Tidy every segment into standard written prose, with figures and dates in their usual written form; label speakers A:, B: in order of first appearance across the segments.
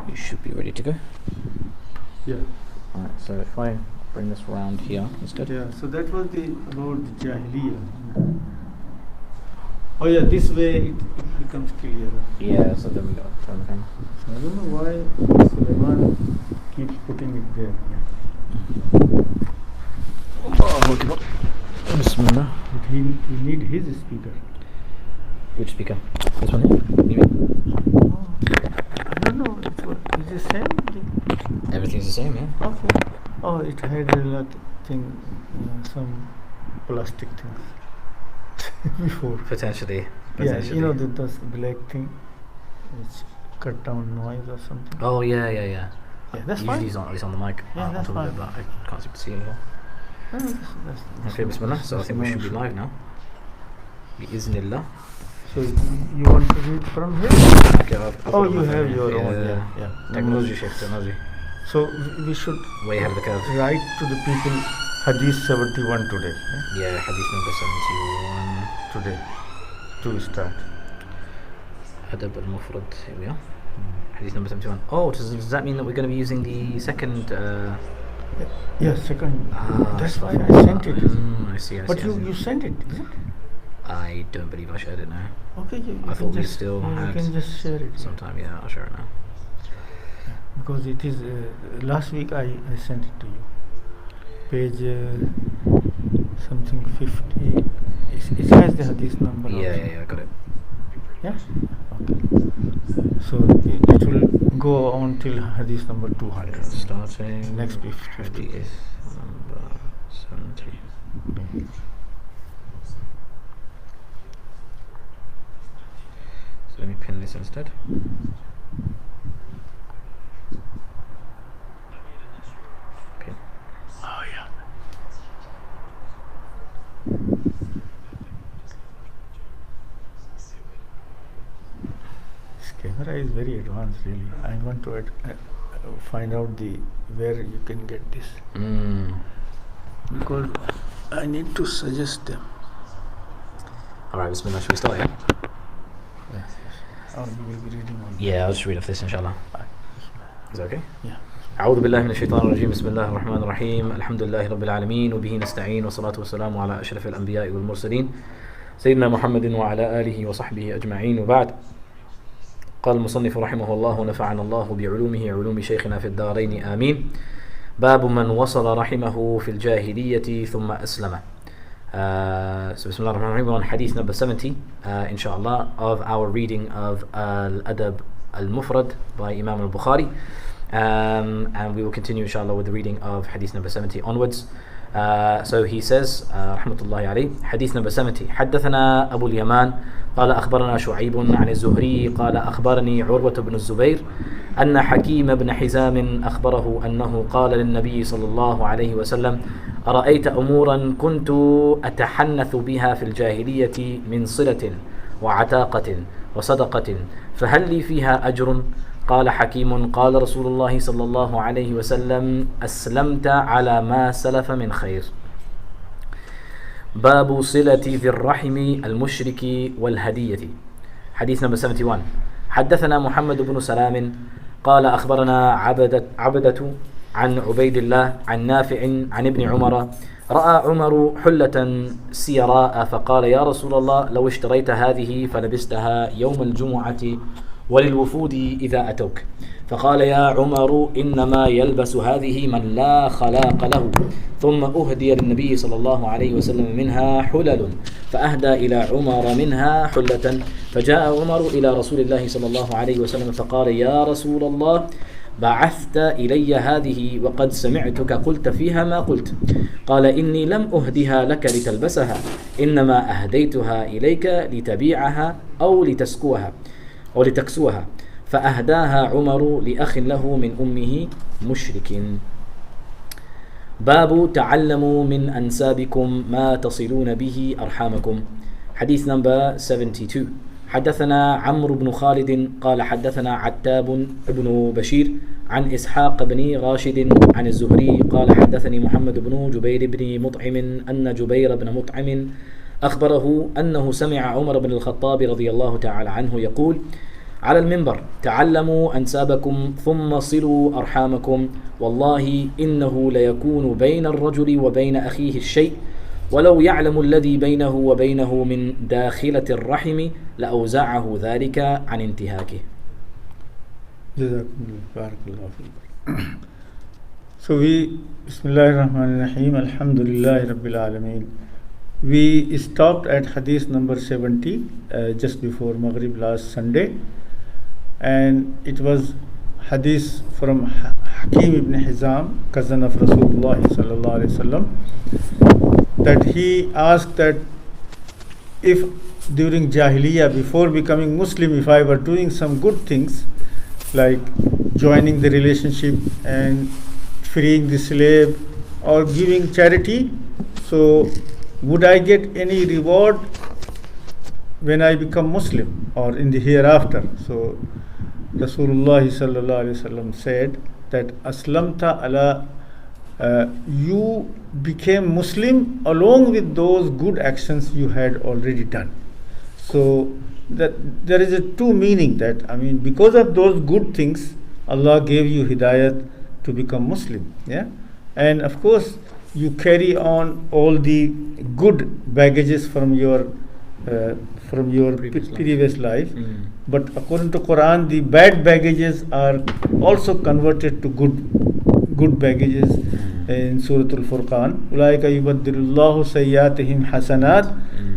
A: You should be ready to go.
B: Yeah.
A: Alright, so if I bring this round here instead.
B: Yeah, so that was about the Jahiliyyah. Oh yeah, this way it becomes clearer.
A: Yeah, so then we got to turn the camera.
B: I don't know why Sulaiman keeps putting it there.
A: Bismillah.
B: But he need his speaker.
A: Which speaker? This one here? You mean?
B: I don't know, it's the same?
A: Everything's the same, yeah?
B: Okay. Oh, it had a lot thing, some plastic things before.
A: Potentially.
B: Yeah, you know those black thing, which cut down noise or something.
A: Oh yeah.
B: Yeah, that's
A: Usually
B: fine.
A: it's on the mic.
B: Yeah, that's
A: on top of it,
B: fine.
A: but I can't seem to see anymore.
B: No, that's
A: Okay, Bismillah. So I think we should be live now. Bi-iznillah.
B: So you want to read from here?
A: Okay,
B: Oh, you have your own. Yeah.
A: Technology, Shaykh, technology.
B: So we should
A: Way ahead of the curve.
B: write to the people Hadith 71 today.
A: Yeah, Hadith number 71.
B: Today, to start.
A: Adab Al Mufrad. Here we are. Hadith number 71. Oh, does that mean that we're going to be using the second?
B: Yeah, second. That's why I sent it.
A: I see.
B: But you sent it, is it?
A: I don't believe I shared it now.
B: Okay, you
A: I
B: can
A: thought we
B: just,
A: still
B: you
A: had
B: can just share it.
A: sometime. Yeah, I'll share it now.
B: Because it is last week I sent it to you. Page something 50. It has the hadith number.
A: Yeah, got it.
B: Yeah. Okay. So it will go on till hadith number 200.
A: Starting
B: Next 50.
A: Hadith number 70. So let me pin this instead. Pin.
B: Oh yeah. This camera is very advanced, really. I want to find out where you can get this, because I need to suggest them.
A: Alright, Bismillah, should we start, yeah?
B: Yes. Oh, you will be reading on.
A: Yeah, I'll just read off this, inshallah. Is that okay?
B: Yeah.
A: أعوذ بالله من الشيطان الرجيم بسم الله الرحمن الرحيم الحمد لله رب العالمين وبه نستعين والصلاة والسلام على أشرف الأنبياء والمرسلين سيدنا محمد وعلى آله وصحبه أجمعين وبعد قال المصنف رحمه الله ونفعنا الله بعلومه علوم شيخنا في الدارين آمين باب من وصل رحمه في الجاهلية ثم أسلم. So بسم الله الرحمن الرحيم, on hadith number 70 inshallah of our reading of Al-Adab Al Mufrad by Imam Al-Bukhari. And we will continue inshallah with the reading of hadith number 70 onwards. So he says rahmatullahi alayhi, hadith number 70, حدثنا أبو اليمان قال أخبرنا شعيب عن الزهري قال أخبرني عروة بن الزبير أن حكيم بن حزام أخبره أنه قال للنبي صلى الله عليه وسلم أرأيت أمورا كنت أتحنث بها في الجاهلية من صلة وعتاقة وصدقة فهل لي فيها أجر؟ قال حكيم قال رسول الله صلى الله عليه وسلم أسلمت على ما سلف من خير. باب صلة ذي الرحم المشرك والهدية. حديث number 71. حدثنا محمد بن سلام قال أخبرنا عبدة عن عبيد الله عن نافع عن ابن عمر رأى عمر حلة سيراء فقال يا رسول الله لو اشتريت هذه فلبستها يوم الجمعة وللوفود إذا أتوك. فقال يا عمر إنما يلبس هذه من لا خلاق له. ثم أهدي للنبي صلى الله عليه وسلم منها حلل فأهدى إلى عمر منها حلة فجاء عمر إلى رسول الله صلى الله عليه وسلم فقال يا رسول الله بعثت إلي هذه وقد سمعتك قلت فيها ما قلت. قال إني لم أهدها لك لتلبسها إنما أهديتها إليك لتبيعها أو لتكسوها فأهداها عمر لأخ له من أمه مشرك. باب تعلموا من أنسابكم ما تصلون به أرحامكم. حديث number 72. حدثنا عمرو بن خالد قال حدثنا عتاب بن بشير عن إسحاق بن راشد عن الزهري قال حدثني محمد بن جبير بن مطعم أن جبير بن مطعم أخبره أنه سمع عمر بن الخطاب رضي الله تعالى عنه يقول على المنبر: تعلموا أنسابكم ثم صلوا أرحامكم، والله إنه ليكون بين الرجل وبين أخيه الشيء، ولو يعلم الذي بينه وبينه من داخلة الرحم لأوزعه ذلك عن انتهاكه.
B: So Bismillahir Rahmanir Rahim, Alhamdulillahi Rabbil Alameen. We stopped at hadith number 70 just before Maghrib last Sunday, and it was hadith from Hakim ibn Hizam, cousin of Rasulullah sallallahu alaihi wasallam, that he asked that if during Jahiliyyah, before becoming Muslim, if I were doing some good things like joining the relationship and freeing the slave or giving charity, so would I get any reward when I become Muslim or in the hereafter? So Rasulullah sallallahu alaihi wasallam said that aslamta ala, you became Muslim along with those good actions you had already done. So that there is a two meaning, that because of those good things Allah gave you hidayat to become Muslim, and of course you carry on all the good baggages from your previous life. But according to Quran, the bad baggages are also converted to good baggages. In Surah Al-Furqan, Ulaika yubaddilullahu sayyatihim hasanat,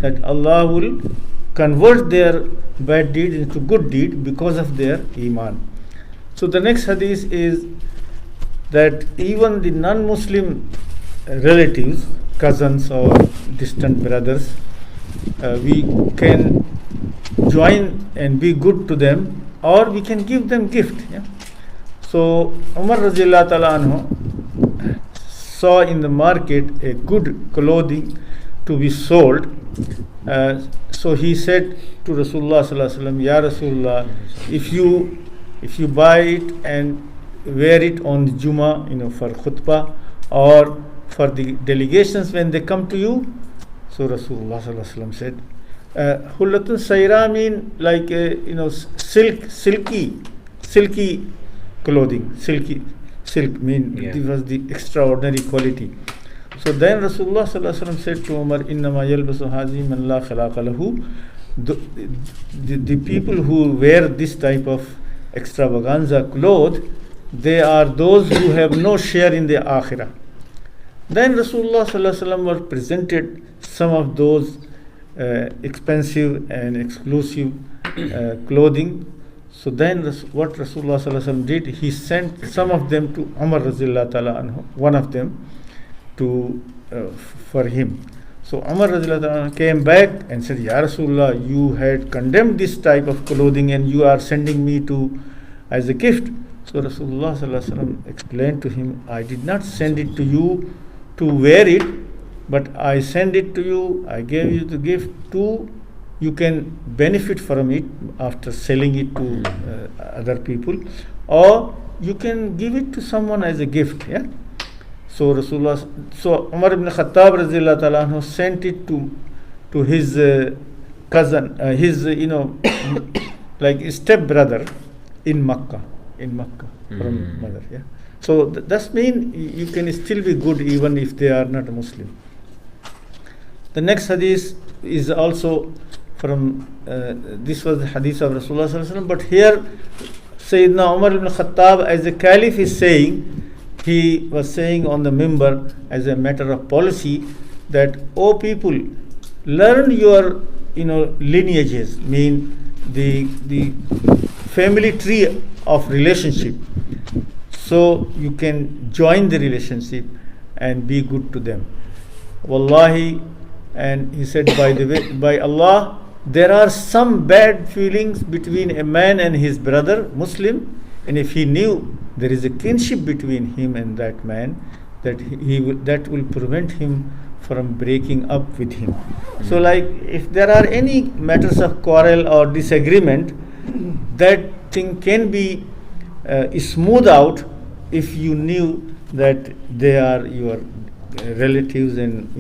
B: that Allah will convert their bad deeds into good deed because of their iman. So the next hadith is that even the non-Muslim relatives, cousins or distant brothers, we can join and be good to them, or we can give them gift. So Umar Radhiyallahu Ta'ala Anhu saw in the market a good clothing to be sold. So he said to Rasulullah sallallahu alaihi wasallam, Ya Rasulullah, if you buy it and wear it on the Jummah, for khutbah or for the delegations when they come to you. So Rasulullah sallallahu alaihi wasallam said, Hullatun Sayra mean like silky clothing, silk mean it was the extraordinary quality. So then Rasulullah sallallahu alaihi wasallam said to Umar, Innama yalbasu hazi man la khalaqa lahu. The people who wear this type of extravaganza clothes, they are those who have no share in the akhirah. Then Rasulullah sallallahu alaihi wasallam was presented some of those expensive and exclusive clothing. So then what Rasulullah sallallahu alaihi wasallam did, he sent some of them to Umar radhiyallahu ta'ala anhu, one of them for him. So Umar radhiyallahu ta'ala came back and said, Ya Rasulullah, you had condemned this type of clothing and you are sending me as a gift. So Rasulullah sallallahu alaihi wasallam explained to him, I did not send it to you to wear it, but I send it to you, I gave you the gift to, you can benefit from it after selling it to other people, or you can give it to someone as a gift. So Umar ibn Khattab radhiyallahu ta'ala anhu sent it to his cousin, his like step brother in Makkah from mother. So that means you can still be good even if they are not a Muslim. The next hadith is also from this was the hadith of Rasulullah sallallahu alaihi wasallam, but here Sayyidina Umar ibn Khattab as a caliph is saying, he was saying on the minbar as a matter of policy that, O people, learn your lineages, mean the family tree of relationship, so you can join the relationship and be good to them. Wallahi, and he said, by Allah, there are some bad feelings between a man and his brother Muslim, and if he knew there is a kinship between him and that man, that will prevent him from breaking up with him. So like if there are any matters of quarrel or disagreement, that thing can be smoothed out if you knew that they are your relatives and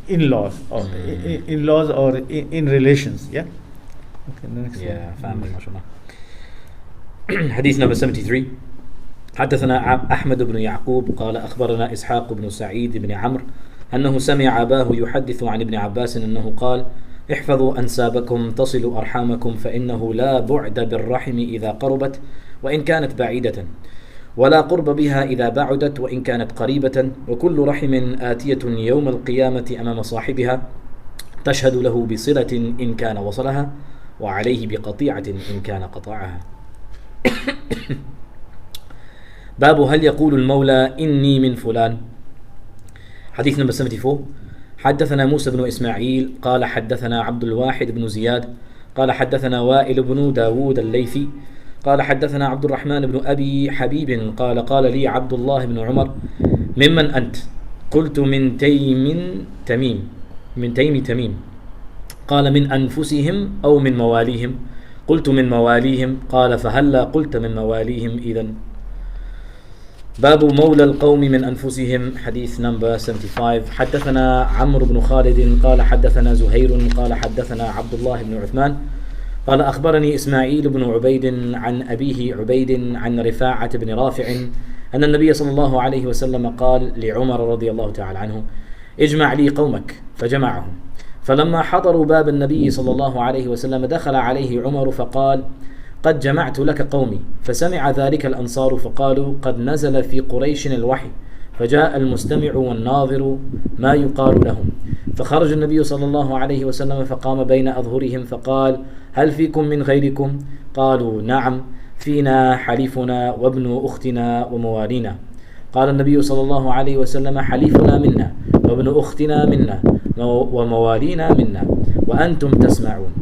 B: in-laws or in relations. Okay, next
A: family, mashallah. Hadith number 73. حدثنا أحمد بن يعقوب قال أخبرنا إسحاق بن سعيد بن عمرو أنه سمع أباه يحدث عن ابن عباس أنه قال: احفظوا أنسابكم تصلوا أرحامكم فإنه لا بعد بالرحم إذا قربت وإن كانت بعيدة، ولا قرب بها إذا بعدت وإن كانت قريبة، وكل رحم آتية يوم القيامة أمام صاحبها تشهد له بصلة إن كان وصلها، وعليه بقطيعة إن كان قطعها. باب هل يقول المولى إني من فلان. حديث نمبر 74. حدثنا موسى بن إسماعيل قال حدثنا عبد الواحد بن زياد قال حدثنا وائل بن داود الليثي قال حدثنا عبد الرحمن بن أبي حبيب قال قال لي عبد الله بن عمر: ممن أنت؟ قلت من تميم. قال: من أنفسهم أو من مواليهم؟ قلت من مواليهم. قال: فهلا قلت من مواليهم إذن. باب مولى القوم من أنفسهم. حديث نمبر 75. حدثنا عمرو بن خالد قال حدثنا زهير قال حدثنا عبد الله بن عثمان قال أخبرني إسماعيل بن عبيد عن أبيه عبيد عن رفاعة بن رافع أن النبي صلى الله عليه وسلم قال لعمر رضي الله تعالى عنه: اجمع لي قومك. فجمعهم، فلما حضروا باب النبي صلى الله عليه وسلم دخل عليه عمر فقال: قد جمعت لك قومي. فسمع ذلك الأنصار فقالوا: قد نزل في قريش الوحي، فجاء المستمع والناظر ما يقال لهم. فخرج النبي صلى الله عليه وسلم فقام بين أظهرهم فقال: هل فيكم من غيركم؟ قالوا: نعم، فينا حليفنا وابن أختنا وموالينا. قال النبي صلى الله عليه وسلم: حليفنا منا وابن أختنا منا وموالينا منا، وأنتم تسمعون.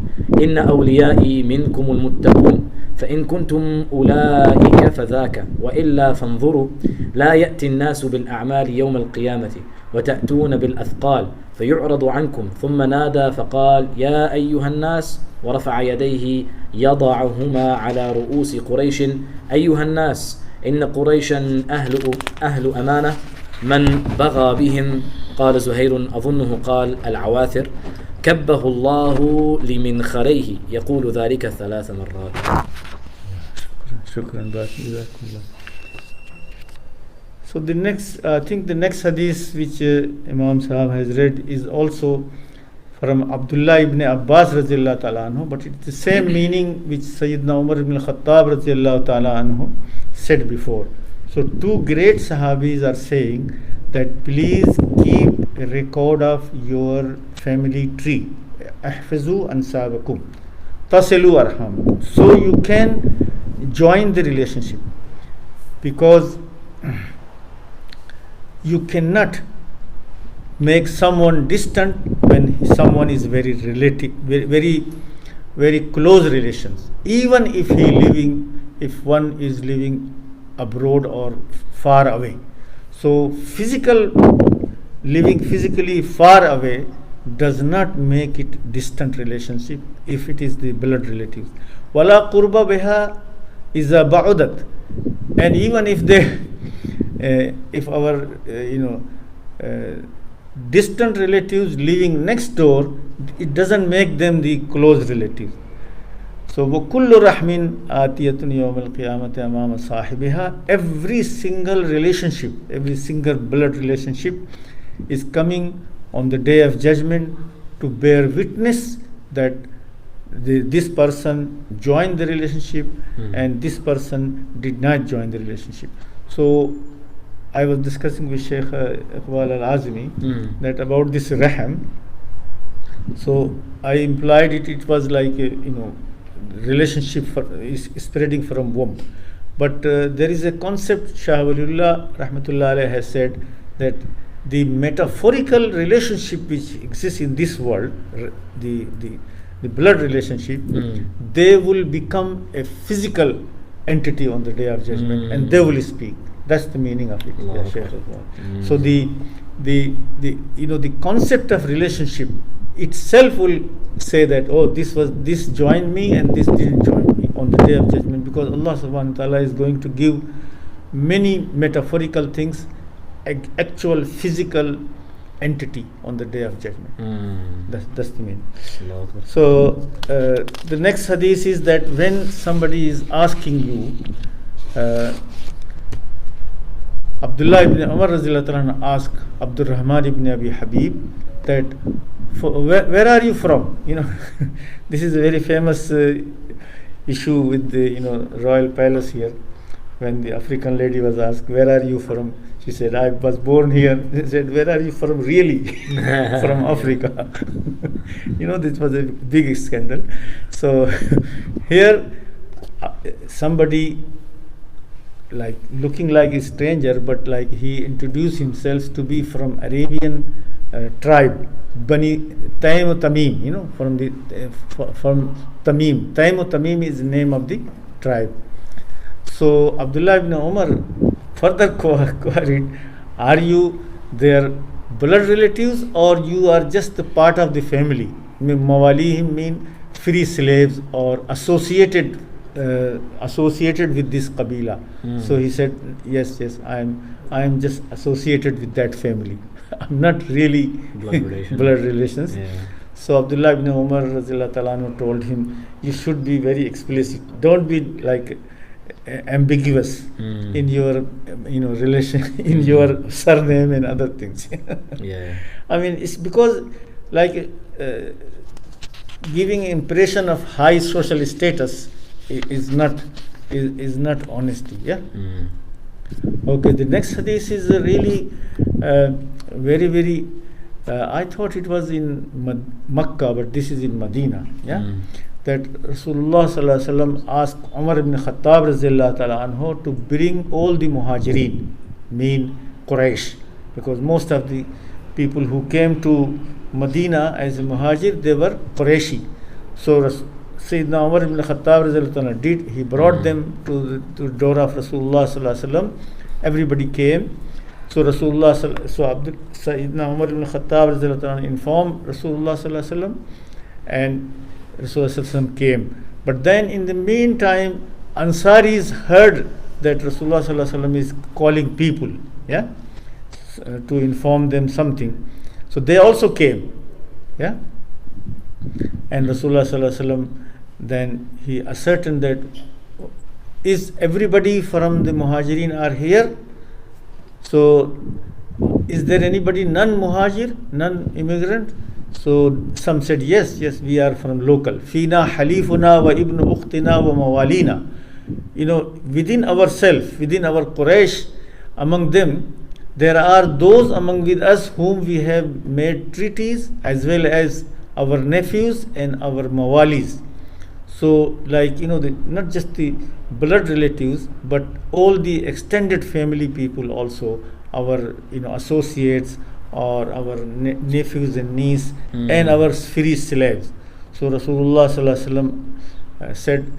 A: إن أوليائي منكم المتقون، فإن كنتم أولئك فذاك، وإلا فانظروا: لا يأتي الناس بالأعمال يوم القيامة وتأتون بالأثقال فيعرض عنكم. ثم نادى فقال: يا أيها الناس، ورفع يديه يضعهما على رؤوس قريش: أيها الناس، إن قريشا أهل أمانة، من بغى بهم؟ قال زهير أظنه قال العواثر: كبه الله لمنخريه، يقول ذلك 3 مرات.
B: شكرا. So the next, I think the next hadith which Imam Sahab has read is also from Abdullah ibn Abbas radiyallahu ta'ala anhu, but it's the same meaning which Sayyidina Umar ibn Khattab radiyallahu ta'ala anhu said before. So 2 great Sahabis are saying that please keep a record of your family tree. Ahfizu ansabakum tasilu arham. So you can join the relationship, because you cannot make someone distant when someone is very relative, very close relations. Even if one is living abroad or far away. So living physically far away does not make it distant relationship if it is the blood relatives. Wala qurba biha iza ba'udat. And even if they if our distant relatives living next door, it doesn't make them the close relatives. So وَكُلُّ رَحْمٍ آتِيَةٌ يَوْمَ الْقِيَامَةِ أَمَامَ صَاحِبِهَا. Every single relationship, every single blood relationship is coming on the day of judgment to bear witness that this person joined the relationship and this person did not join the relationship. So I was discussing with Shaykh Iqbal Azmi that about this raham. So I implied it was like relationship is spreading from womb. But there is a concept Shah Waliullah Rahmatullah Alayhi has said that the metaphorical relationship which exists in this world, the blood relationship, they will become a physical entity on the day of judgment and they will speak. That's the meaning of it. So the concept of relationship itself will say that, oh, this joined me and this didn't join me on the day of judgment, because Allah subhanahu wa ta'ala is going to give many metaphorical things, actual physical entity on the day of judgment. That's the meaning.
A: Allahu Akbar.
B: So the next hadith is that when somebody is asking you, Abdullah ibn Umar radhiyallahu anhu asked Abdul Rahman ibn Abi Habib that where are you from? This is a very famous issue with the royal palace here. When the African lady was asked, where are you from? She said, I was born here. He said, where are you from really? From Africa. This was a big scandal. So here somebody like looking like a stranger, but like he introduced himself to be from Arabian tribe, Bani Taym Tamim, from Tamim. Taym Tamim is the name of the tribe. So Abdullah ibn Umar further queried, are you their blood relatives or you are just a part of the family? Mawalihim mean free slaves or associated with this qabila. So he said, yes, I am just associated with that family. I'm not really blood relations.
A: Yeah.
B: So Abdullah ibn Umar radhiyallahu ta'ala anhu told him, you should be very explicit. Don't be like ambiguous in your relation, in your surname and other things.
A: Yeah.
B: I mean, it's because like giving impression of high social status is not honesty. Yeah. Okay, the next hadith is really very, very I thought it was in Makkah, but this is in Medina. Yeah. That Rasulullah sallallahu alaihi wasallam asked Umar ibn Khattab radhiyallahu ta'ala anhu to bring all the muhajirin, mean Quraysh, because most of the people who came to Medina as a muhajir, they were Qurayshi. So Sayyidina Umar ibn Khattab radhiyallahu ta'ala did, he brought them to the door of Rasulullah sallallahu alaihi wasallam. Everybody came. So Sayyidina Umar ibn Khattab radhiyallahu ta'ala informed Rasulullah sallallahu alaihi wasallam, and Rasulullah came. But then in the meantime, Ansaris heard that Rasulullah sallallahu alaihi wasallam is calling people, yeah, to inform them something. So they also came, yeah. And Rasulullah sallallahu alaihi wasallam, then he ascertained that is everybody from the Muhajirin are here. So is there anybody non-Muhajir, non-immigrant? So some said, yes, we are from local. Fina halifuna wa ibn ukhtina wa mawalina. Within ourselves, within our Quraysh, among them, there are those among with us whom we have made treaties, as well as our nephews and our mawalis. So like, not just the blood relatives, but all the extended family people also, our, associates, or our nephews and niece, and our free slaves. So Rasulullah sallallahu alaihi wasallam said,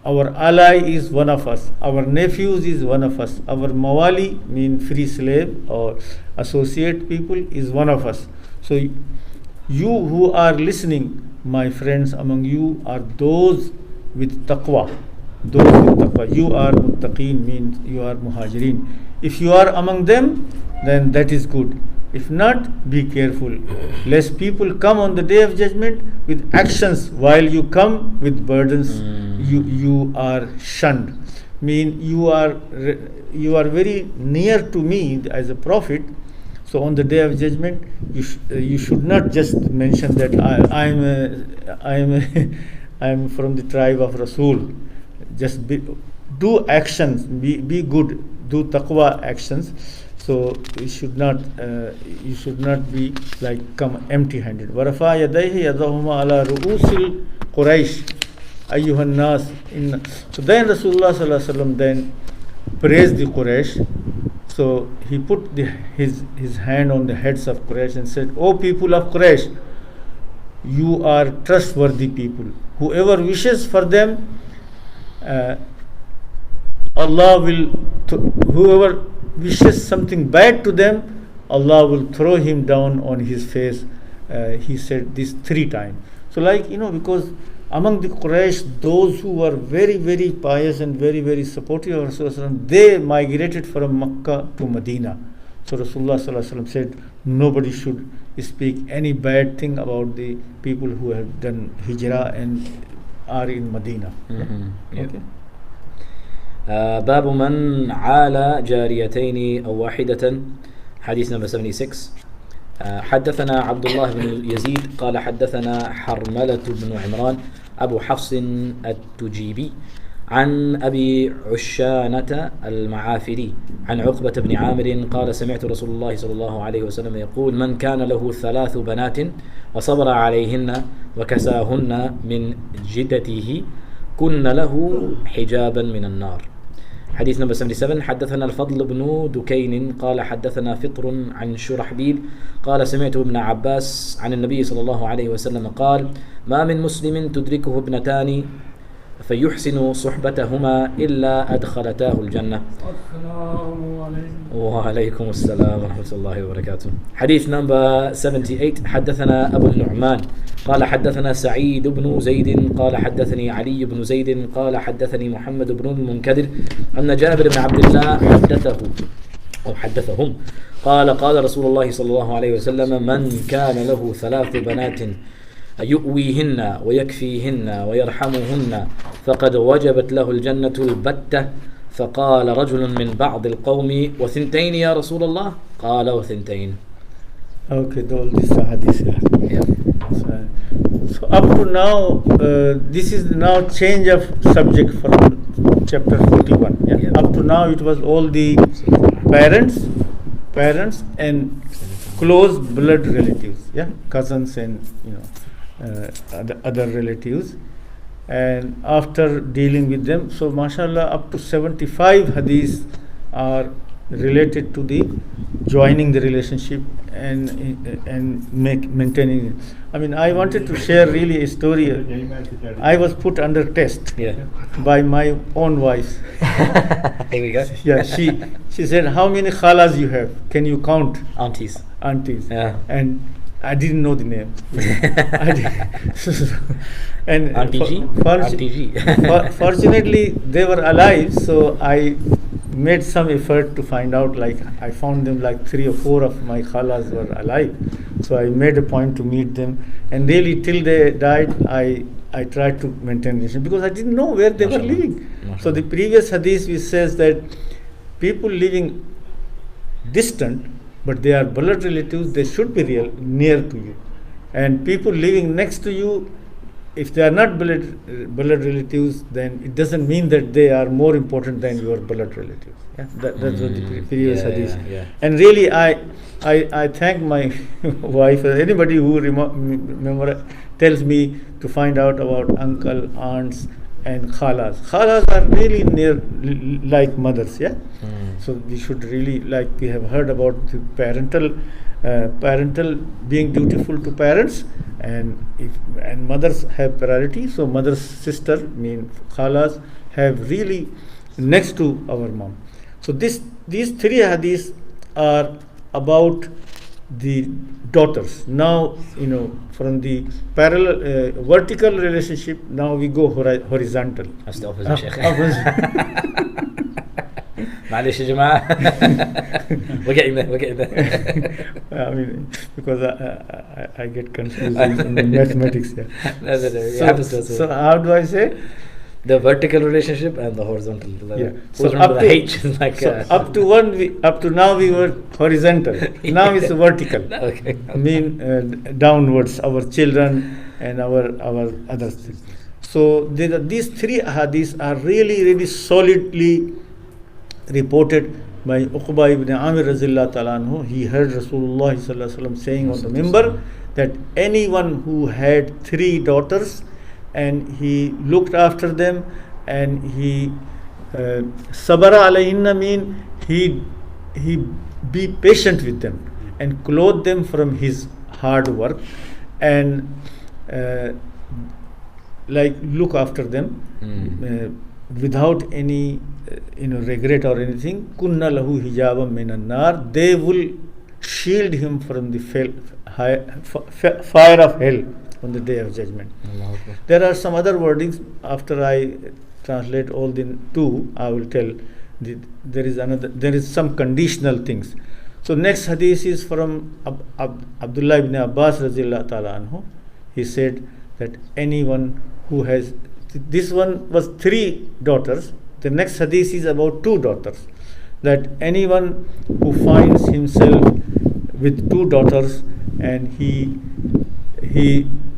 B: our ally is one of us, our nephews is one of us, our mawali, mean free slave or associate people, is one of us. So you who are listening, my friends, among you are those with taqwa. You are muttaqeen, means you are muhajirin. If you are among them, then that is good. If not, be careful, lest people come on the day of judgment with actions while you come with burdens. You are shunned. Mean you are very near to me as a prophet. So on the day of judgment, you should not just mention that I am from the tribe of Rasul. Just do actions. Be good. Do taqwa actions. So you should not be like come empty-handed. وَرَفَعَ يَدَيْهِ يَدَهُمَا عَلَى رُؤُوسِ الْقُرَيْشِ أَيُّهَا النَّاسِ. So then Rasulullah sallallahu alaihi wasallam then praised the Quraysh. So he put his hand on the heads of Quraysh and said, O people of Quraysh, you are trustworthy people. Whoever wishes for them, whoever wishes something bad to them, Allah will throw him down on his face. He said this 3 times. So like, because among the Quraysh, those who were very, very pious and very, very supportive of Rasulullah, they migrated from Makkah to Medina. So Rasulullah sallallahu alaihi wasallam said nobody should speak any bad thing about the people who have done hijrah and are in Medina.
A: Okay. باب من عال جاريتين أو واحدة. حديث number 76. حدثنا عبد الله بن يزيد قال حدثنا حرملة بن عمران أبو حفص التجيبي عن أبي عشانة المعافري عن عقبة بن عامر قال سمعت رسول الله صلى الله عليه وسلم يقول من كان له 3 بنات وصبر عليهن وكساهن من جدته كن له حجابا من النار. حديث number 77. حدثنا الفضل بن دكين قال حدثنا فطر عن شرحبيل قال سمعت ابن عباس عن النبي صلى الله عليه وسلم قال ما من مسلم تدركه ابنتان فيحسن صحبتهما إلا أدخلتاه الجنة. وعليكم السلام ورحمة الله وبركاته. حديث number 78. حدثنا أبو النعمان قال حدثنا سعيد بن زيد قال حدثني علي بن زيد قال حدثني محمد بن المنكدر أن جابر بن عبد الله حدثهم قال قال رسول الله صلى الله عليه وسلم من كان له 3 بنات يؤويهن ويكفيهن ويرحمهن فقد وجبت له الجنة البتة. فقال رجل من بعض القوم 2 يا رسول الله قال 2.
B: Okay, all these hadiths here. So up to now, this is now change of subject from chapter 41. Up to now it was all the parents and close blood relatives, cousins and other relatives. And after dealing with them, so mashallah up to 75 hadiths are related to the joining the relationship and maintaining it. I mean, I wanted to share really a story. I was put under test by my own wife.
A: Here we go.
B: She said, how many khalas you have? Can you count?
A: Aunties.
B: Yeah. And I didn't know the name. And
A: Auntie G.
B: Fortunately, they were alive, so I made some effort to find out. Like I found them, like 3 or 4 of my khalas were alive, so I made a point to meet them. And really, till they died, I tried to maintain relationship because I didn't know where they were living. So the previous hadith which says that people living distant, but they are blood relatives, they should be near to you. And people living next to you, if they are not blood relatives, then it doesn't mean that they are more important than your blood relatives. That's what the previous hadith. And really, I thank my wife or anybody who tells me to find out about uncle, aunts, and khalas. Khalas are really near, like mothers, So we should really, like we have heard about the parental being dutiful to parents, and mothers have priority. So mother's sister, khalas, have really next to our mom. So these 3 hadiths are about the daughters. Now, from the parallel vertical relationship, now we go horizontal.
A: That's the opposite, Shaykh. معلش يا جماعة. We're getting there.
B: I mean, because I get confused in mathematics. So how do I say?
A: The vertical relationship and the horizontal.
B: So up to
A: H is like
B: up to now we were horizontal. Now it's vertical.
A: Okay.
B: Downwards, our children and our other things. So these 3 hadiths are really, really solidly reported by Uqba ibn Amir radhiyallahu ta'ala anhu. He heard Rasulullah sallallahu alaihi wasallam saying on the mimbar that anyone who had 3 daughters and he looked after them and he sabara alayhinna, he be patient with them and clothe them from his hard work and like look after them without any regret or anything. Kunna lahu hijabam minan nar, they will shield him from the fire of hell on the day of judgment. There are some other wordings. After I translate all the 2, I will tell there is some conditional things. So next hadith is from Abdullah ibn Abbas radhiyallahu ta'ala anhu. He said that anyone who has, this one was 3 daughters, the next hadith is about 2 daughters, that anyone who finds himself with 2 daughters and he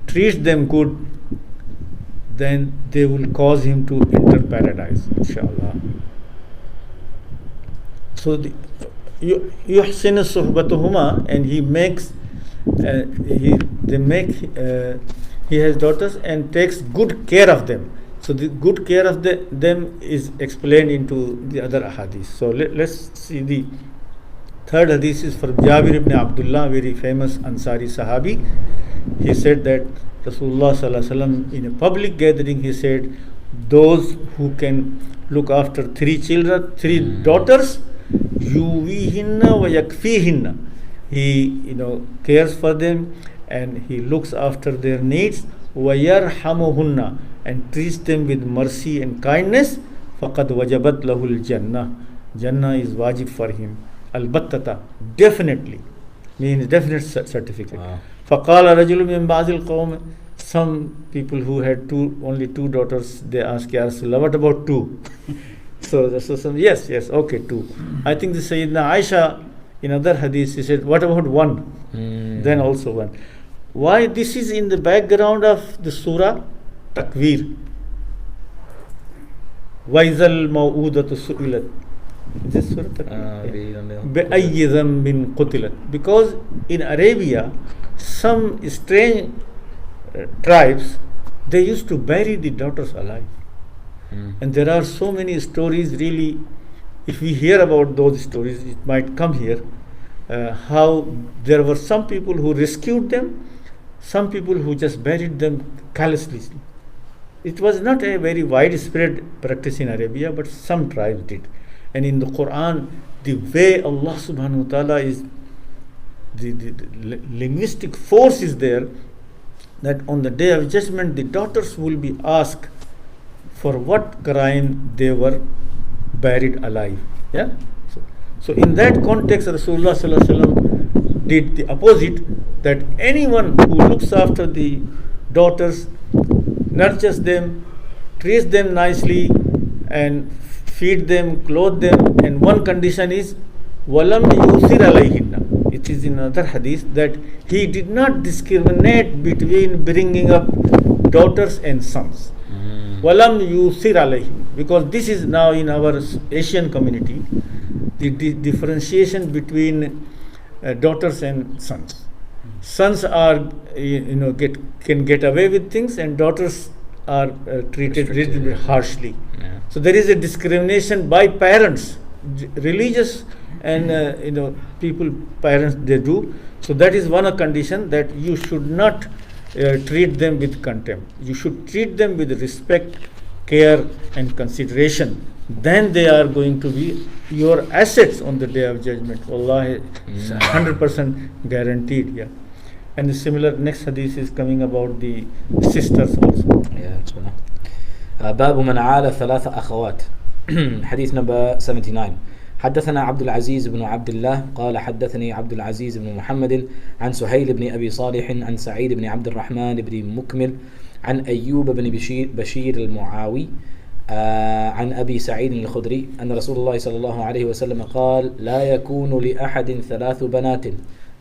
B: treats them good, then they will cause him to enter paradise, inshallah. So yuhsinu suhbatuhuma, and he makes he has daughters and takes good care of them. So the good care of them is explained into the other hadith. So let's see, the third hadith is from Jabir ibn Abdullah, very famous Ansari Sahabi. He said that Rasulullah sallallahu alaihi wasallam, in a public gathering, he said, those who can look after 3 children, 3 daughters, yuwihinna wa yakfihinna, he cares for them and he looks after their needs, wa yarhamuhunna, and treats them with mercy and kindness, faqad wajabat lahul jannah, Jannah is wajib for him, al-battata, definitely, means definite certificate. فَقَالَ رَجُلٌ مِنْ بَعْضِ الْقَوْمِ, some people who had only 2 daughters, they asked, Ya Rasulullah, what about 2? So Rasulullah, yes, okay, 2. I think the Sayyidina Aisha, in other hadith, she said, what about 1? Then also 1. Why? This is in the background of the surah Takwir. وَإِذَا الْمَوْءُودَةُ سُئِلَتْ. Is this surah Takwir? بِأَيِّ ذَنْبٍ قُتِلَتْ. Because in Arabia, some strange tribes, they used to bury the daughters alive. And there are so many stories, really, if we hear about those stories, it might come here, how there were some people who rescued them, some people who just buried them callously. It was not a very widespread practice in Arabia, but some tribes did. And in the Quran, the way Allah subhanahu wa ta'ala is, the linguistic force is there, that on the day of judgment, the daughters will be asked for what crime they were buried alive. Yeah. So in that context, Rasulullah sallallahu alaihi wasallam did the opposite, that anyone who looks after the daughters, nurtures them, treats them nicely, and feed them, clothe them, and one condition is walam yusir alayhinna. It is in another hadith that he did not discriminate between bringing up daughters and sons. Walam yusir alayhim, because this is now in our Asian community, the differentiation between daughters and sons. Sons are, can get away with things, and daughters are treated little bit harshly. Yeah. So there is a discrimination by parents, religious and parents, they do. So that is one condition, that you should not treat them with contempt. You should treat them with respect, care and consideration. Then they are going to be your assets on the day of judgment. Wallahi, 100% guaranteed. Yeah. And the similar next hadith is coming about the sisters also.
A: Yeah, باب من عال 3 أخوات. حديث number 79. حدثنا عبد العزيز بن عبد الله قال حدثني عبد العزيز بن محمد عن سهيل بن أبي صالح عن سعيد بن عبد الرحمن بن مكمل عن أيوب بن بشير المعاوي عن أبي سعيد الخدري أن رسول الله صلى الله عليه وسلم قال لا يكون لأحد 3 بنات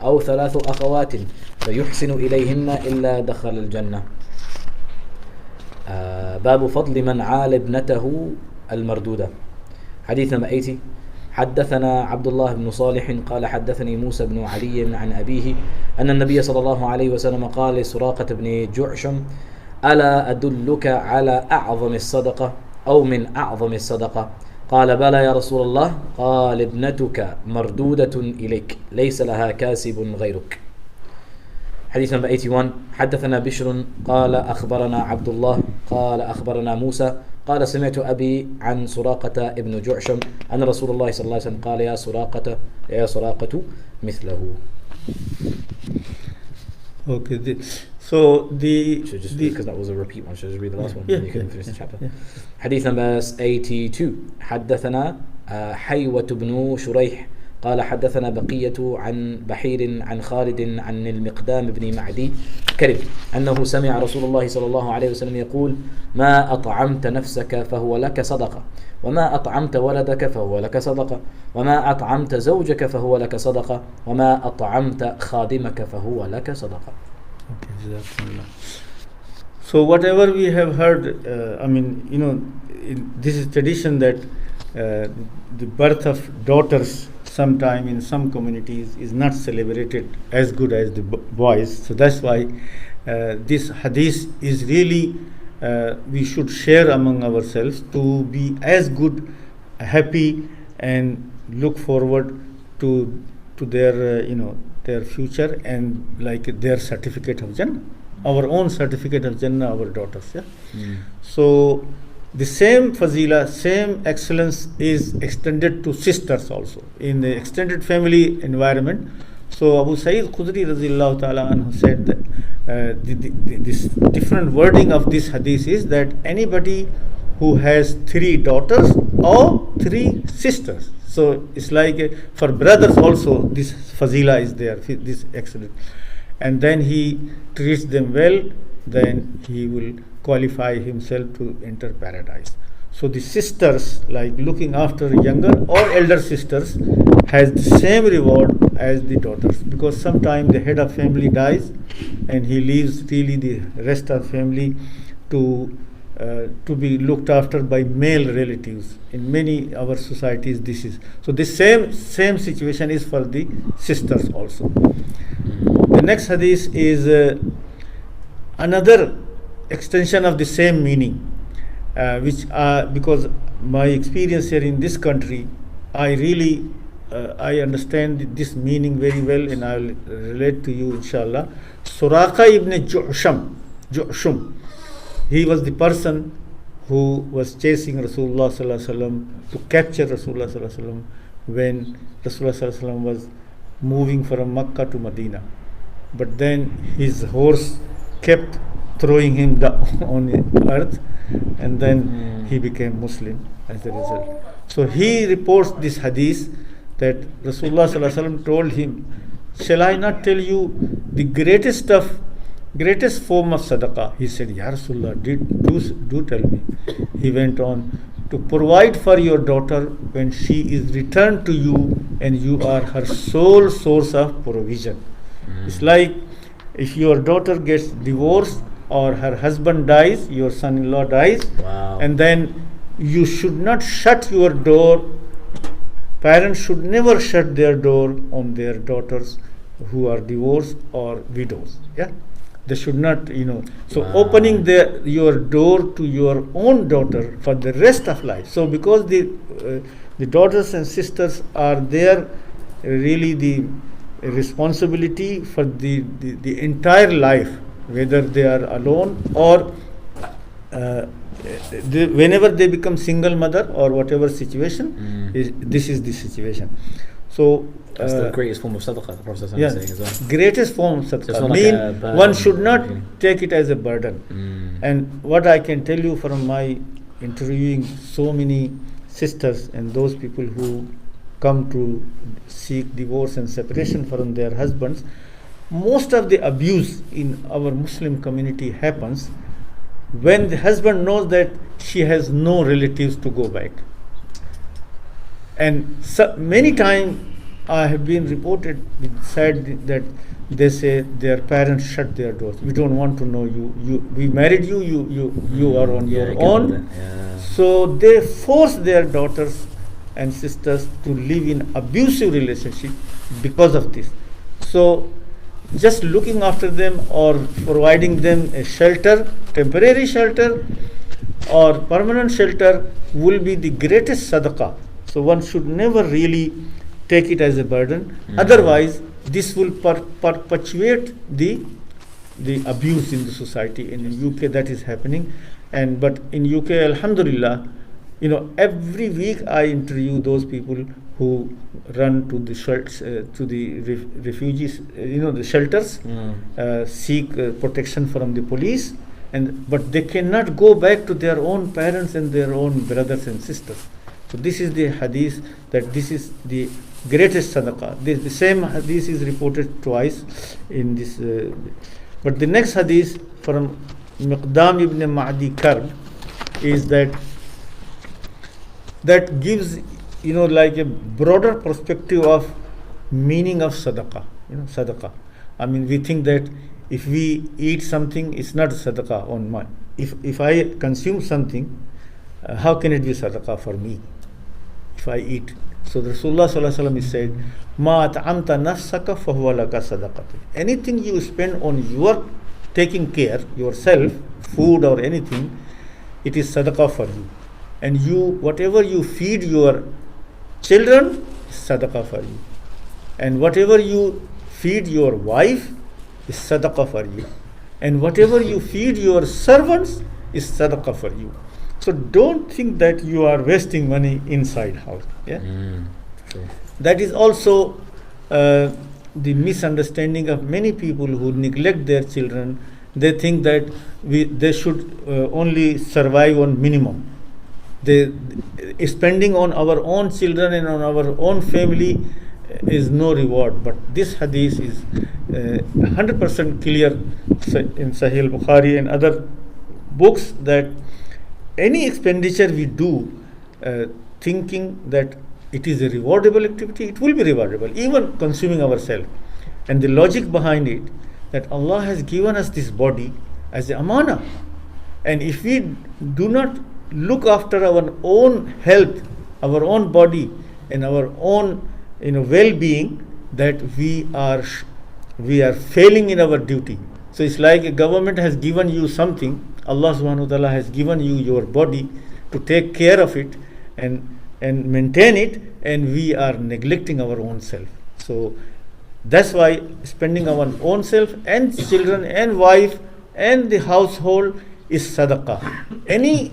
A: أو 3 أخوات فيحسن إليهن إلا دخل الجنة. باب فضل من عال ابنته المردودة. حديث number 80. حدثنا عبد الله بن صالح قال حدثني موسى بن علي عن أبيه أن النبي صلى الله عليه وسلم قال لسراقة بن جعشم ألا أدلك على أعظم الصدقة أو من أعظم الصدقة؟ قال بلى يا رسول الله. قال ابنتك مردودة إليك ليس لها كاسب غيرك. حديث number 81. حدثنا بشر قال أخبرنا عبد الله قال أخبرنا موسى قال سمعت أبي عن سراقة ابن جعشم أن رسول الله صلى الله عليه وسلم قال يا سراقة مثله.
B: Okay,
A: because that was a repeat one, should I just read the last one? You can finish the chapter. حديث number 82. حدثنا حيوة بن شريح قال حدثنا بقية عن بحير عن خالد عن المقدام بن معدي كرب أنه سمع رسول الله صلى الله عليه وسلم يقول ما أطعمت نفسك فهو لك صدقة وما أطعمت ولدك فهو لك صدقة وما أطعمت زوجك فهو لك صدقة وما أطعمت خادمك فهو لك صدقة.
B: So whatever we have heard, this is tradition that the birth of daughters sometime in some communities is not celebrated as good as the boys. So that's why this hadith is really we should share among ourselves to be as good, happy, and look forward to their their future and like their certificate of Jannah, our own certificate of Jannah, our daughters. Yeah. So the same fazila, same excellence is extended to sisters also in the extended family environment. So Abu Sa'id Khudri radhiyallahu ta'ala anhu said that this different wording of this hadith is that anybody who has 3 daughters or 3 sisters. So it's like for brothers also this fazila is there, this excellent. And then he treats them well, then he will qualify himself to enter paradise. So the sisters, like looking after younger or elder sisters, has the same reward as the daughters, because sometimes the head of family dies and he leaves really the rest of family to be looked after by male relatives. In many our societies this is so. The same situation is for the sisters also. The next hadith is another extension of the same meaning, which because my experience here in this country, I really I understand this meaning very well, and I will relate to you inshallah. Suraqa ibn Ju'shum, he was the person who was chasing Rasulullah sallallahu alaihi wasallam to capture Rasulullah sallallahu alaihi wasallam when Rasulullah sallallahu alaihi wasallam was moving from Makkah to Medina. But then his horse kept throwing him down on the earth, and then he became Muslim as a result. So he reports this hadith that Rasulullah sallallahu alaihi wasallam told him, "Shall I not tell you the greatest form of sadaqah?" He said, "Ya Rasulullah, do tell me." He went on, "To provide for your daughter when she is returned to you and you are her sole source of provision." It's like if your daughter gets divorced or her husband dies, your son-in-law dies, and then you should not shut your door. Parents should never shut their door on their daughters who are divorced or widows. Yeah, they should not, So opening your door to your own daughter for the rest of life. So because the daughters and sisters are there, really the responsibility for the entire life, whether they are alone or whenever they become single mother or whatever situation, this is the situation. So
A: that's the greatest form of sadaqah, the Prophet is saying as well.
B: Greatest form of sadaqah. One should not take it as a burden. And what I can tell you from my interviewing so many sisters and those people who come to seek divorce and separation from their husbands, most of the abuse in our Muslim community happens when the husband knows that she has no relatives to go back. And so many times I have been reported, said that they say their parents shut their doors. We don't want to know you. We married you. You are on your own. So they force their daughters and sisters to live in abusive relationship because of this. So just looking after them or providing them a shelter, temporary shelter or permanent shelter, will be the greatest sadaqah. So one should never really take it as a burden. Otherwise, this will perpetuate the abuse in the society. In the UK, that is happening. But in UK, alhamdulillah, every week I interview those people who run to the refugees, the shelters, seek protection from the police, but they cannot go back to their own parents and their own brothers and sisters. So this is the hadith, that this is the greatest sadaqah. The same hadith is reported twice in this. But the next hadith from Miqdam ibn Ma'di Karb is that gives, like a broader perspective of meaning of sadaqah. Sadaqah. I mean, we think that if we eat something, it's not sadaqah on my. If I consume something, how can it be sadaqah for me? If I eat. So the Rasulullah sallallahu alaihi wasallam said, "Ma at'amta nafsaka fahuwa laka sadaqatu." Anything you spend on your taking care yourself, food or anything, it is sadaqah for you. And whatever you feed your children, is sadaqah for you. And whatever you feed your wife, is sadaqah for you. And whatever you feed your servants, is sadaqah for you. So don't think that you are wasting money inside house. Yeah,
A: Sure.
B: that is also the misunderstanding of many people who neglect their children. They think that they should only survive on minimum. Spending on our own children and on our own family is no reward. But this hadith is 100% clear in Sahih al-Bukhari and other books, that any expenditure we do thinking that it is a rewardable activity, it will be rewardable, even consuming ourselves. And the logic behind it, that Allah has given us this body as a amana, and if we do not look after our own health, our own body and our own well-being, that we are failing in our duty. So it's like a government has given you something, Allah subhanahu wa ta'ala has given you your body to take care of it and maintain it, and we are neglecting our own self. So that's why spending our own self and children and wife and the household is sadaqah. Any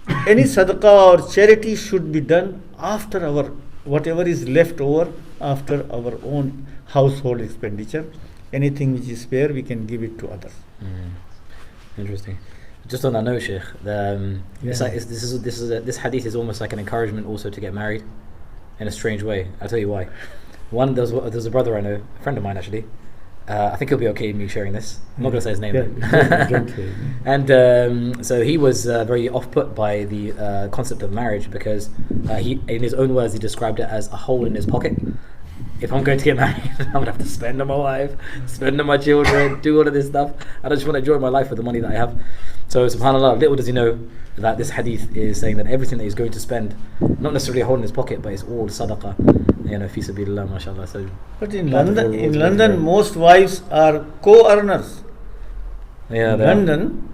B: sadaqah or charity should be done after our whatever is left over after our own household expenditure. Anything which is spare, we can give it to others.
A: Interesting. Just on that note, Shaykh, this hadith is almost like an encouragement also to get married in a strange way. I'll tell you why. One, there's a brother I know, a friend of mine actually. I think he'll be okay me sharing this. I'm not going to say his name. And so he was very off-put by the concept of marriage, because he, in his own words, he described it as a hole in his pocket. If I'm going to get married, I'm going to have to spend on my wife, spend on my children, do all of this stuff. I just want to enjoy my life with the money that I have. So subhanAllah, little does he know that this hadith is saying that everything that he's going to spend, not necessarily a hole in his pocket, but it's all sadaqah, fi sabilillah, mashallah. So,
B: but in London, most wives are co-earners.
A: Yeah,
B: in London,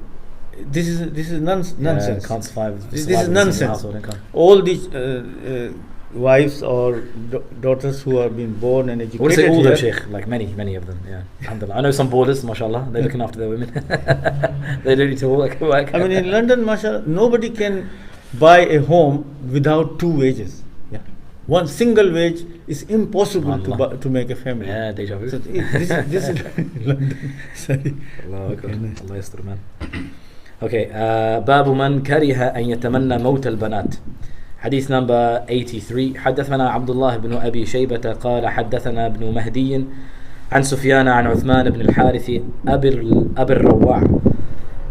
B: this is nonsense.
A: Can't survive.
B: This is nonsense. All these wives or daughters who are being born and educated.
A: What is it all though, Shaykh? Like many of them. Yeah, alhamdulillah. I know some borders, mashallah, they're looking after their women. They don't need to work.
B: I mean, in London, mashallah, nobody can buy a home without two wages. Yeah, one single wage is impossible to make a family.
A: Yeah, deja vu.
B: So this is London. Sorry.
A: Allah yastur, man. Okay, باب من كره أن يتمنى موت البنات. حديث number 83. حدثنا عبد الله بن أبي شيبة قال حدثنا ابن مهدي عن سفيان عن عثمان بن الحارث أبي الرواع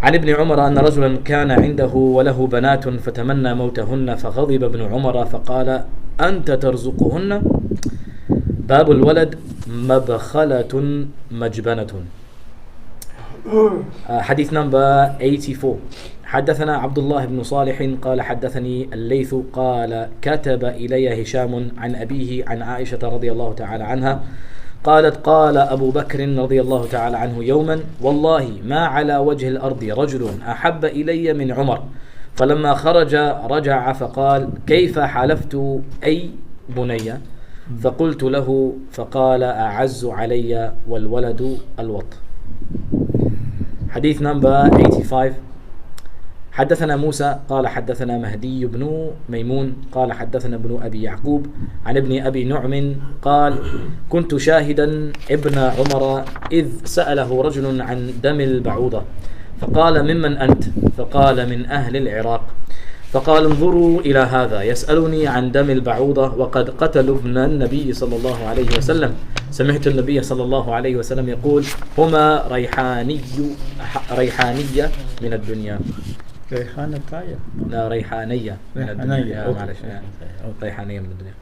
A: عن ابن عمر أن رجلا كان عنده وله بنات فتمنى موتهن فغضب ابن عمر فقال أنت ترزقهن. باب الولد مبخلة مجبنة. حديث number 84. حدثنا عبد الله بن صالح قال حدثني الليث قال كتب إلي هشام عن أبيه عن عائشة رضي الله تعالى عنها قالت قال أبو بكر رضي الله تعالى عنه يوما والله ما على وجه الأرض رجل أحب إلي من عمر فلما خرج رجع فقال كيف حلفت أي بني فقلت له فقال أعز علي والولد الوط. حديث number 85. حدثنا موسى قال حدثنا مهدي بن ميمون قال حدثنا ابن أبي يعقوب عن ابن أبي نعم قال كنت شاهدا ابن عمر إذ سأله رجل عن دم البعوضة فقال ممن أنت فقال من أهل العراق فقال انظروا إلى هذا يسألني عن دم البعوضة وقد قتلوا ابن النبي صلى الله عليه وسلم. سمعت النبي صلى الله عليه وسلم يقول هما ريحانية من الدنيا.
B: ريحانتايا.
A: لا ريحانية من الدنيا. معلش يعني ريحانية من الدنيا.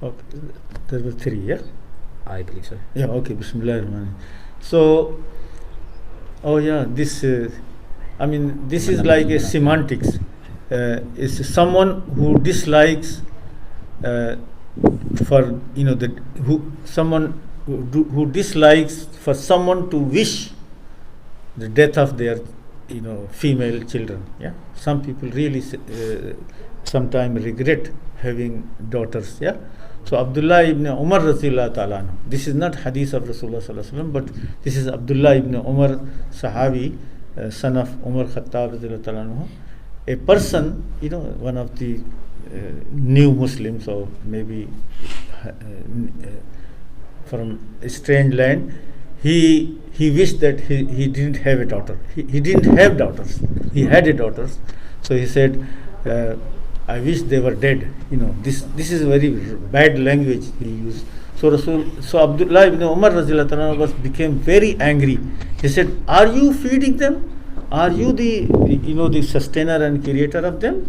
B: Okay, there were three, yeah?
A: I believe so.
B: Yeah, okay, Bismillah. So, oh yeah, this, I mean, this is like a semantics. Is someone who dislikes, for someone who dislikes for someone to wish the death of their female children. Yeah, some people really sometimes regret having daughters. Yeah, so Abdullah ibn Umar radhiyallahu ta'ala anhu. This is not hadith of Rasulullah sallallahu alaihi wasallam, but this is Abdullah ibn Umar, Sahabi, son of Umar Khattab radhiyallahu ta'ala anhu. A person, one of the new Muslims, or maybe from a strange land, he wished that he didn't have a daughter. He didn't have daughters. He had a daughter, so he said, I wish they were dead. This is very bad language he used. So Abdullah ibn Umar radhiyallahu anhu became very angry. He said, are you feeding them? Are you the sustainer and creator of them?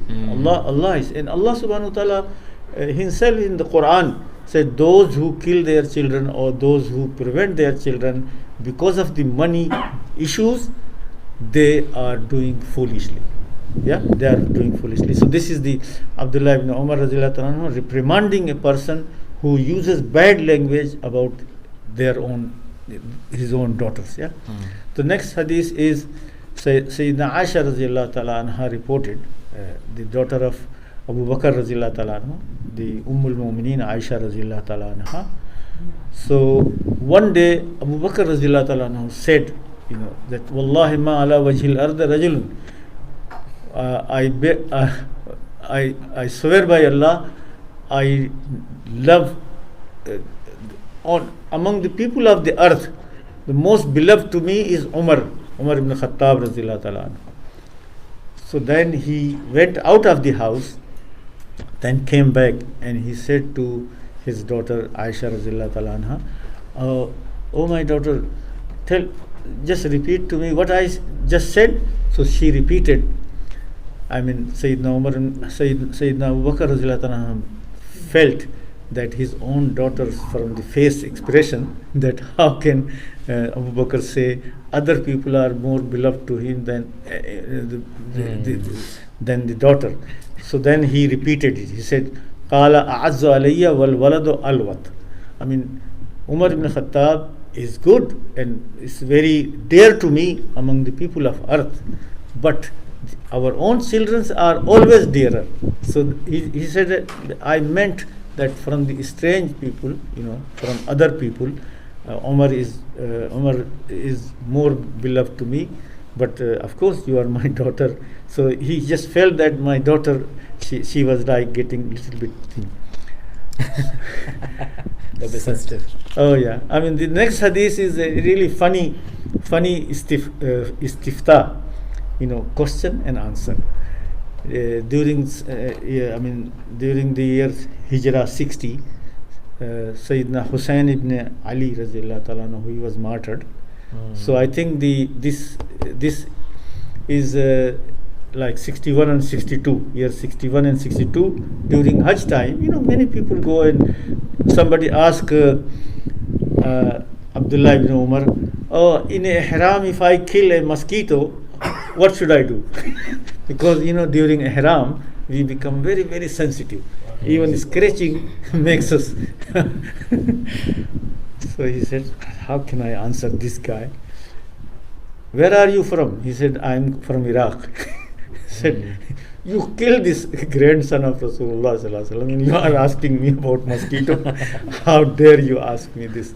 B: Allah is. And Allah subhanahu wa ta'ala himself in the Quran said, those who kill their children or those who prevent their children because of the money issues, they are doing foolishly. Yeah, they are doing foolishly. So this is the Abdullah ibn Umar radhiyallahu anhu reprimanding a person who uses bad language about his own daughters. Yeah. The next hadith is Sayyidina Aisha radhiyallahu ta'ala anha reported, the daughter of Abu Bakr radhiyallahu ta'ala anha, the Ummul Mu'mineen Aisha radhiyallahu ta'ala anha. So one day Abu Bakr radhiyallahu ta'ala anha said, that Wallahi ma ala wajhil arda rajulun. I swear by Allah, I love among the people of the earth, the most beloved to me is Umar ibn Khattab radhiyallahu ta'ala anhu. So then he went out of the house, then came back, and he said to his daughter Aisha radhiyallahu ta'ala anha, oh my daughter, just repeat to me what I just said. So she repeated. I mean, Sayyidina Umar and Sayyidina Abu Bakr radhiyallahu anhu felt that his own daughters, from the face expression, that how can Abu Bakr say other people are more beloved to him than the daughter. So then he repeated it. He said, Qala a'azzu alayya wal waladu alwat. I mean, Umar ibn Khattab is good and is very dear to me among the people of earth, but our own children are always dearer. So he said that I meant that from the strange people, from other people, Umar is more beloved to me, but of course you are my daughter. So he just felt that my daughter, she was like getting a little bit thin.
A: A bit sensitive.
B: Oh yeah. I mean, the next hadith is a really funny istifta, question and answer. During the year Hijrah 60, Sayyidina Hussain ibn Ali radhiyallahu ta'ala anhu, he was martyred. So I think this is like 61 and 62, year 61 and 62, during Hajj time. Many people go and somebody ask Abdullah ibn Umar, in ihram, if I kill a mosquito, what should I do? Because during ihram we become very, very sensitive. Even scratching makes us. So he said, how can I answer this guy? Where are you from? He said, I'm from Iraq. He said, you killed this grandson of Rasulullah sallallahu alaihi wasallam and you are asking me about mosquito. How dare you ask me this?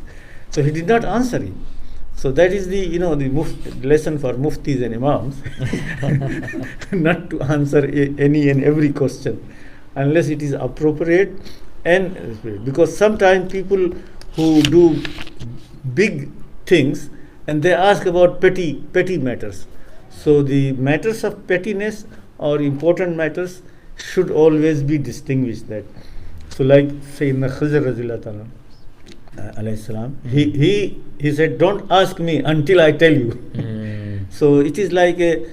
B: So he did not answer him. So that is the lesson for muftis and imams, not to answer any and every question unless it is appropriate, and because sometimes people who do big things and they ask about petty matters. So the matters of pettiness or important matters, should always be distinguished. That so, like Sayyidina Khizr radhiyallahu ta'ala, alayhi salam, he said, "Don't ask me until I tell you." So it is like a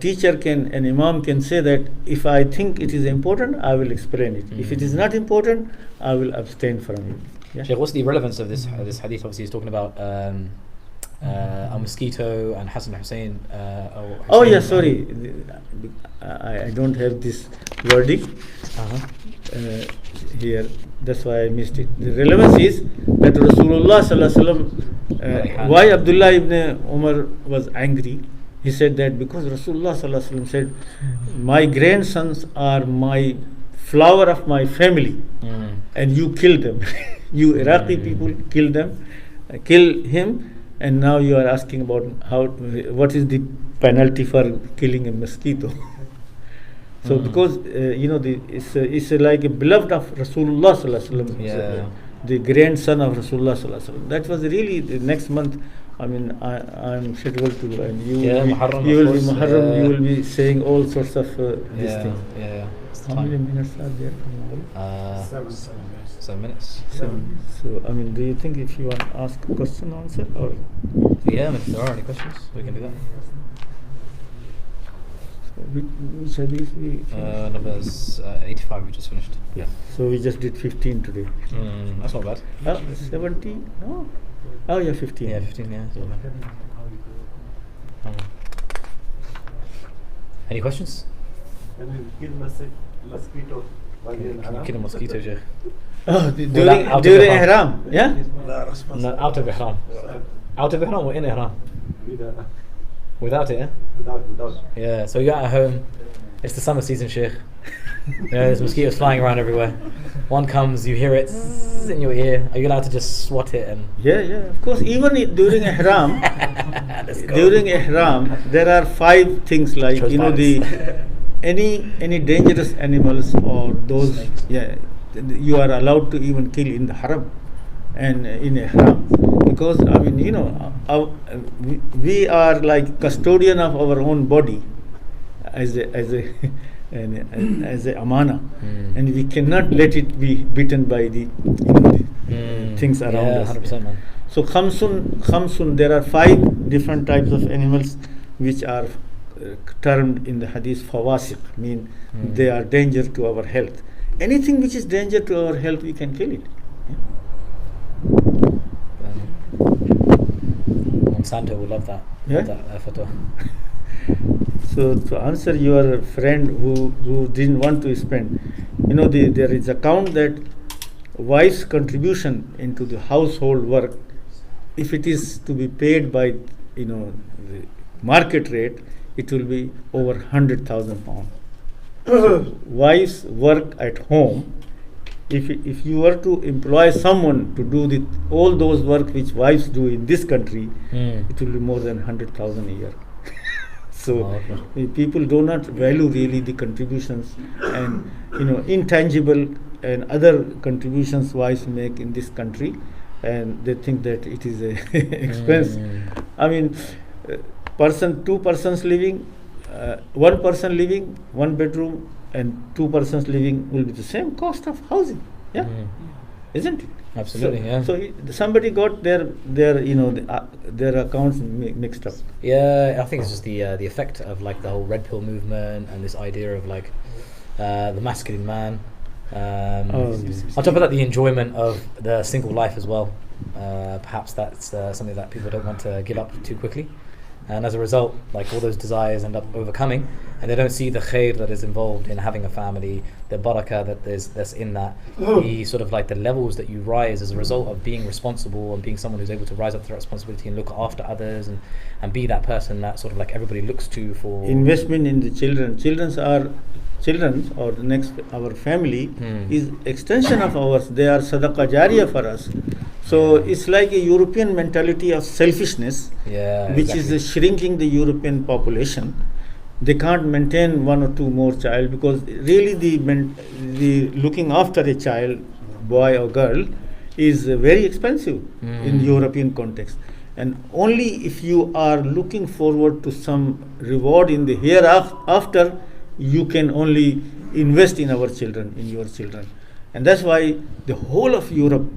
B: teacher an imam can say that if I think it is important, I will explain it. If it is not important, I will abstain from it. Yeah?
A: Shaykh, what's the relevance of this hadith? Obviously, he's talking about a mosquito and Hasan and Hussein.
B: Oh yeah, sorry, I don't have this wording here. That's why I missed it. The relevance is that Rasulullah sallallahu alaihi wasallam. Why Abdullah ibn Umar was angry? He said that because Rasulullah sallallahu alaihi wasallam said, "My grandsons are my flower of my family, and you kill them. You Iraqi people kill them, kill him, and now you are asking about what is the penalty for killing a mosquito?" So because it's like a beloved of Rasulullah sallallahu alaihi wasallam, the grandson of Rasulullah sallallahu alaihi wasallam. That was really the next month. I mean, I'm scheduled to, and you will be Muharram. You will be saying all sorts of these things. How many minutes are there?
A: 7 minutes.
B: So I mean, do you think if you want to ask a question, answer, or?
A: Yeah, if there are any questions, we can do that.
B: Which hadith we finished?
A: Numbers 85 we just finished.
B: Yeah. So we just did 15 today.
A: That's not bad.
B: 70? No. Oh yeah, 15.
A: Yeah, 15. Yeah. Any questions?
C: Can we kill mosquito while in
A: Can you kill a mosquito, Shaykh?
B: Oh, during ihram, yeah?
A: No, out of ihram. Out of ihram or in ihram? Without it, yeah?
C: Without.
A: Yeah, so you're at home, it's the summer season, Shaykh. There's mosquitoes flying around everywhere. One comes, you hear it zzz in your ear. Are you allowed to just swat it? And
B: Yeah, of course. Even during ihram, there are 5 things like,
A: Chose
B: any dangerous animals or those, you are allowed to even kill in the haram and in ihram. Because I mean, we are like custodian of our own body as a amana, and we cannot let it be beaten by the things around us.
A: 100%, man.
B: So khamsun, there are 5 different types of animals which are termed in the hadith fawasiq, mean they are danger to our health. Anything which is danger to our health, we can kill it.
A: Monsanto will love that.
B: Yeah?
A: That Fattah.
B: So to answer your friend who didn't want to spend, there is a count that wife's contribution into the household work, if it is to be paid by the market rate, it will be over 100,000 pounds. Wife's work at home, if you were to employ someone to do all those work which wives do in this country, it will be more than 100,000 a year. So people do not value really the contributions and intangible and other contributions wives make in this country, and they think that it is a expense. I mean, two persons living, one person living, 1 bedroom, and 2 persons living will be the same cost of housing. Yeah, isn't it?
A: Absolutely.
B: So somebody got their accounts mixed up.
A: Yeah, I think it's just the effect of like the whole red pill movement and this idea of like the masculine man. On top of that, the enjoyment of the single life as well. Perhaps that's something that people don't want to give up too quickly. And as a result, like all those desires end up overcoming, and they don't see the khair that is involved in having a family, the barakah that's in that, the sort of like the levels that you rise as a result of being responsible and being someone who's able to rise up to that responsibility and look after others and be that person that sort of like everybody looks to for
B: investment in the children. Children or the next our family is extension of ours. They are sadaqah jariyah for us. So it's like a European mentality of selfishness, which is shrinking the European population. They can't maintain 1 or 2 more child because really the looking after a child, boy or girl, is very expensive in European context. And only if you are looking forward to some reward in the hereafter, you can only invest in our children, in your children. And that's why the whole of Europe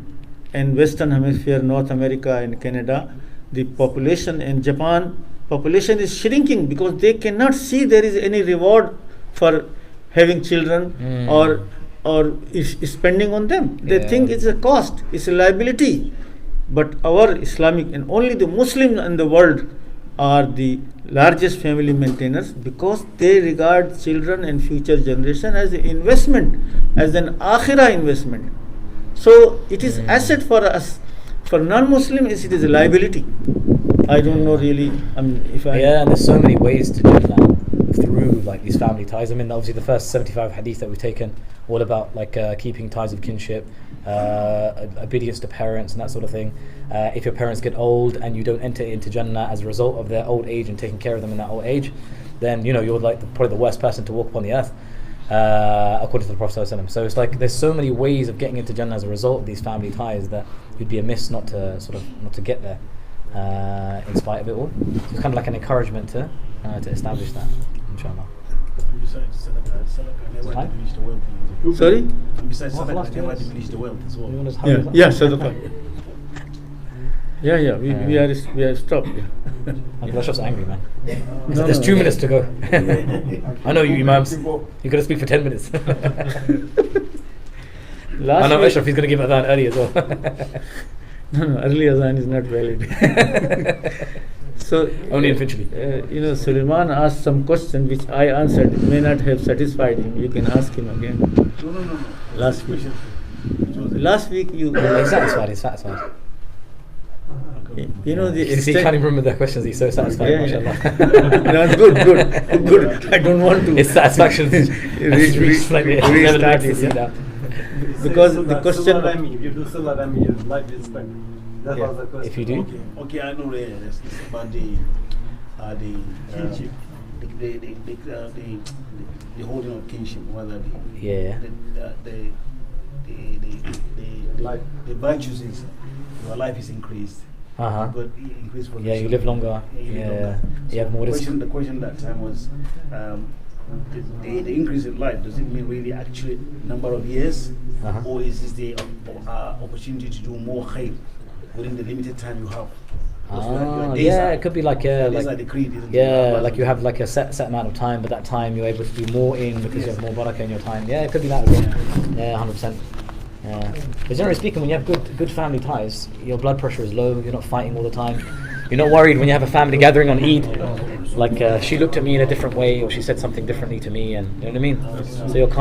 B: and Western Hemisphere, North America and Canada, the population in Japan, population is shrinking because they cannot see there is any reward for having children or is spending on them. They think it's a cost, it's a liability. But our Islamic and only the Muslims in the world are the largest family maintainers because they regard children and future generation as an investment, as an akhirah investment. So it is asset for us. For non-Muslims, it is a liability. I don't know really. If I
A: and there's so many ways to do that through like these family ties. I mean, obviously the first 75 hadith that we've taken, all about like keeping ties of kinship, obedience to parents and that sort of thing. If your parents get old and you don't enter into Jannah as a result of their old age and taking care of them in that old age, then you're like probably the worst person to walk upon the earth, according to the Prophet ﷺ. So it's like there's so many ways of getting into Jannah as a result of these family ties that you'd be amiss not to get there, in spite of it all. So it's kind of like an encouragement to establish that, inshallah.
B: Sorry?
C: Besides sadaqah, never diminish the wealth as well.
B: Sadaqah. We are stopped.
A: That's just angry, man. There's 2 minutes to go. I know you imams. You're going to speak for 10 minutes. I know Ashraf, he's going to give adhan early as well.
B: No, early adhan is not valid. So
A: only in Finchley.
B: Suleiman asked some question which I answered. It may not have satisfied him. You can ask him again.
C: No.
B: Last week you.
A: He's satisfied.
B: He
A: can't even remember the questions. He's so satisfied.
B: MashaAllah. No, good. I don't want to.
A: His satisfaction is
B: restart it. Because the question.
C: If you do salah, your life is spent. That was the question.
A: If you do.
D: Okay, I know it's about the kinship, the holding of kinship, whether the virtues is your life is increased. But increased for
A: you live longer. You have more.
D: The question that time was the increase in life. Does it mean really actually number of years, or is this the opportunity to do more khair within the limited time you have?
A: It could be like
D: like the creed,
A: like you have like a set amount of time, but that time you're able to do more in because you have more barakah in your time. Yeah, it could be that as well. 100%. But generally speaking, when you have good family ties, your blood pressure is low. You're not fighting all the time. You're not worried when you have a family gathering on Eid. Like she looked at me in a different way, or she said something differently to me, and you know what I mean. So you're calm.